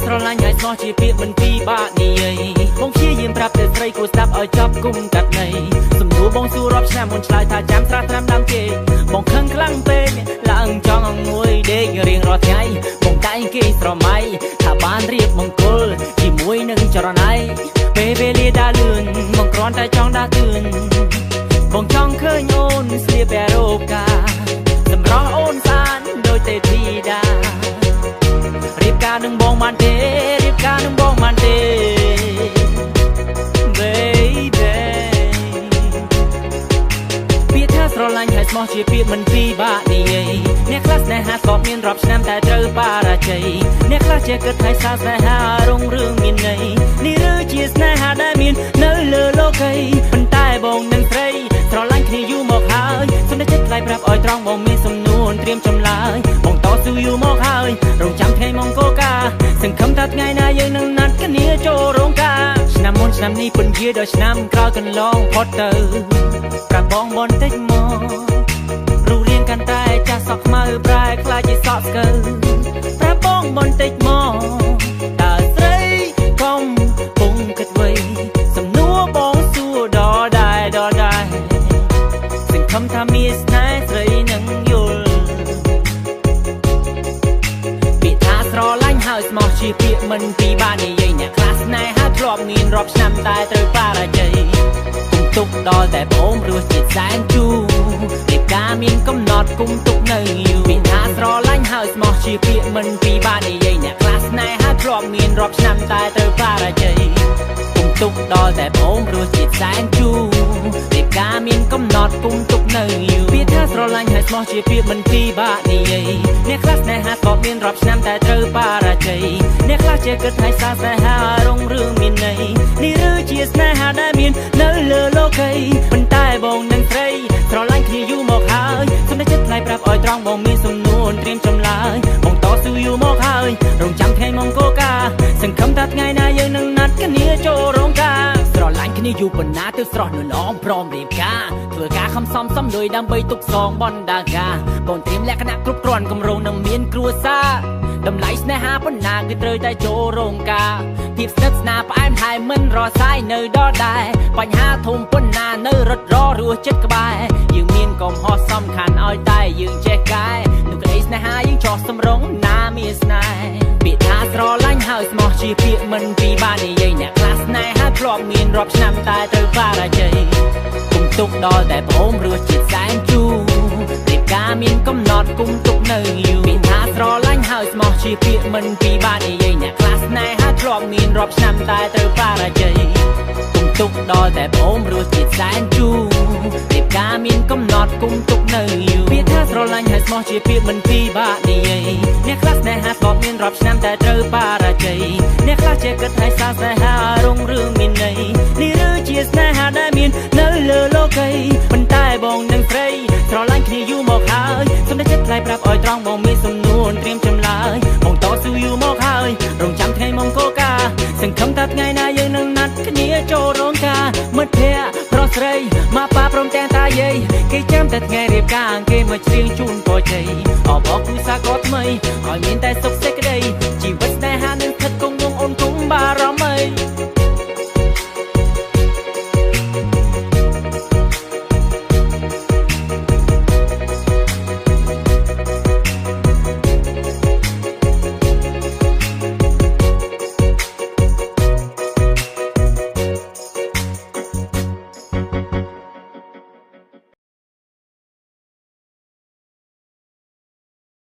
ស្រឡាញ់ឲ្យស្មោះជាពាក្យមិនពីបាក់និយាយបងព្យាយាមប្រាប់តែស្រីគួរស្ដាប់ឲ្យចប់គុំកាត់ន័យសំដួលបងសួររាប់ឆ្នាំមុនឆ្លើយថាចាំស្រាស់ត្រាំដើមគេបងខឹងខ្លាំងពេកឡើងចង់អង្គុយដេករៀងរាល់ថ្ងៃបងតែងគេស្រមៃថាបានរៀបមង្គលជាមួយនឹងចរណៃពេលវេលាដើរលឿនបងគ្រាន់តែចង់ដើរទឿនបងចង់ឃើញអូនស្លៀកបែររ៉ូកាសម្រស់អូនសានដូចទេធីតារៀបការនឹងបងបានទេរៀបការនឹងបងបានទេ baby ពាក្យថាស្រឡាញ់ហើយស្មោះជាពាក្យមិនពីបាក់និយាយអ្នកខ្លះស្នេហាស្បមានរាប់ឆ្នាំតែត្រូវបរាជ័យអ្នកខ្លះជាគិតថាស្នេហារុងរឿងមានន័យនេះឬជាស្នេហាដែលមាននៅលើលោកីប៉ុន្តែបងនឹងស្រីស្រឡាញ់គ្នាយូរមកហើយសុំតែចិត្តថ្លៃប្រាប់ឲ្យត្រង់បងមានសំនួនត្រៀមចម្លើយបងតស៊ូយូរមកហើយរងចាំថ្ងៃមង្គលការសង្ឃឹមថាថ្ងៃណាយើងនឹងណាត់គ្នាចូលរោងការឆ្នាំមុនឆ្នាំនេះពន្យាដល់ឆ្នាំក្រោយកន្លងផុតទៅប្រាប់បងបន្តិចមករូបរាងកាន់តែចាស់សក់ខ្មៅប្រែខ្លាចជាសក់ស្កើប្រាប់បងបន្តិចមកតើស្រីកុំពុំគិតໄວសំណួរបងសួរដល់ដែរសង្ឃឹមថាមានស្នេហ៍ស្រីនឹងយល់ពាក្យថាស្រឡាញ់ហើយស្មោះជាពាក្យមិនពីបាននិយាយអ្នកខ្លះស្នេហាធ្លាប់មានរាប់ឆ្នាំតែត្រូវបរាជ័យគុំទុកដល់តែបងរសជាតិសែនជូររៀបការមានកំណត់គុំទុកនៅយូរពាក្យថាស្រឡាញ់ហើយស្មោះជាពាក្យមិនពីបាននិយាយអ្នកខ្លះស្នេហាធ្លាប់មានរាប់ឆ្នាំតែត្រូវបរាជ័យគុំទុកដល់តែបងរសជាតិសែនជូររៀបការមានកំណត់គុំទុកនៅយូរពាក្យថាស្រឡាញ់ហើយស្មោះជាពាក្យមិនពីបាក់និយាយអ្នកខ្លះស្នេហាក៏មានរាប់ឆ្នាំតែត្រូវបរាជ័យអ្នកខ្លះជាគិតថាស្នេហារុងរឿងមានន័យនេះឬជាស្នេហាដែលមាននៅលើលោកីប៉ុន្តែបងនឹងស្រីស្រឡាញ់គ្នាយូរមកហើយសុំតែចិត្តថ្លៃប្រាប់ឲ្យត្រង់បងមានសំនួនត្រៀមចម្លើយបងតស៊ូយូរមកហើយរងចាំថ្ងៃមង្គលការសង្ឃឹមថាថ្ងៃណាយើងនឹងណាត់គ្នាចូលរោងការស្រឡាញ់គ្នាយូរប៉ុណ្ណាទើបស្រស់នៅល្អព្រមរៀបការធ្វើការខំសំសំលុយដើម្បីទុកសងបណ្ដាការកូនត្រៀមលក្ខណៈគ្រប់គ្រាន់គម្រោងនឹងមានគ្រួសារតម្លៃស្នេហាប៉ុណ្ណាគឺត្រូវតែចូលរោងការភាពស្និទ្ធស្នាលផ្អែមថែមមិនរសាយនៅដល់ដែរបញ្ហាធំប៉ុណ្ណានៅរត់ររស់ចិត្តក្បែរយើងមានកំហុសសំខាន់ឲ្យតែយើងចេះកែនោះក្តីស្នេហាយើងចោះសម្រងណាមានស្នេហ៍ពាក្យថាស្រឡាញ់ហើយស្មោះជាពាក្យមិនពីបាននិយាយអ្នកខ្លះស្នេហាធ្លាប់មានរាប់ឆ្នាំតែត្រូវបរាជ័យគុំទុកដល់តែបងរសជាតិសែនជូររៀបការមានកំណត់គុំទុកនៅយូរពាក្យថាស្រឡាញ់ហើយស្មោះជាពាក្យមិនពីបាននិយាយអ្នកខ្លះស្នេហាធ្លាប់មានរាប់ឆ្នាំតែត្រូវបរាជ័យគុំទុកដល់តែបងរសជាតិសែនជូររៀបការមានកំណត់គុំទុកនៅយូរពាក្យថាស្រឡាញ់ហើយស្មោះជាពាក្យមិនពីបាក់និយាយអ្នកខ្លះស្នេហាក៏មានរាប់ឆ្នាំតែត្រូវបរាជ័យអ្នកខ្លះជាគិតថាស្នេហារុងរឿងមានន័យនេះឬជាស្នេហាដែលមាននៅលើលោកីប៉ុន្តែបងនឹងស្រីស្រឡាញ់គ្នាយូរមកហើយសុំតែចិត្តថ្លៃប្រាប់ឲ្យត្រង់បងមានសំនួនត្រៀមចម្លើយបងតស៊ូយូរមកហើយរងចាំថ្ងៃមង្គលការសង្ឃឹមថាថ្ងៃណាយើងនឹងណាត់គ្នាចូលរោងការមិត្តភក្តិប្រុសស្រីមកប៉ាព្រមទាំងតាយាយគេចាំតែថ្ងៃរៀបការគេមកច្រៀងជូនពរជ័យអបអរគូសាក៏ថ្មីឲ្យមានតែសុខសេច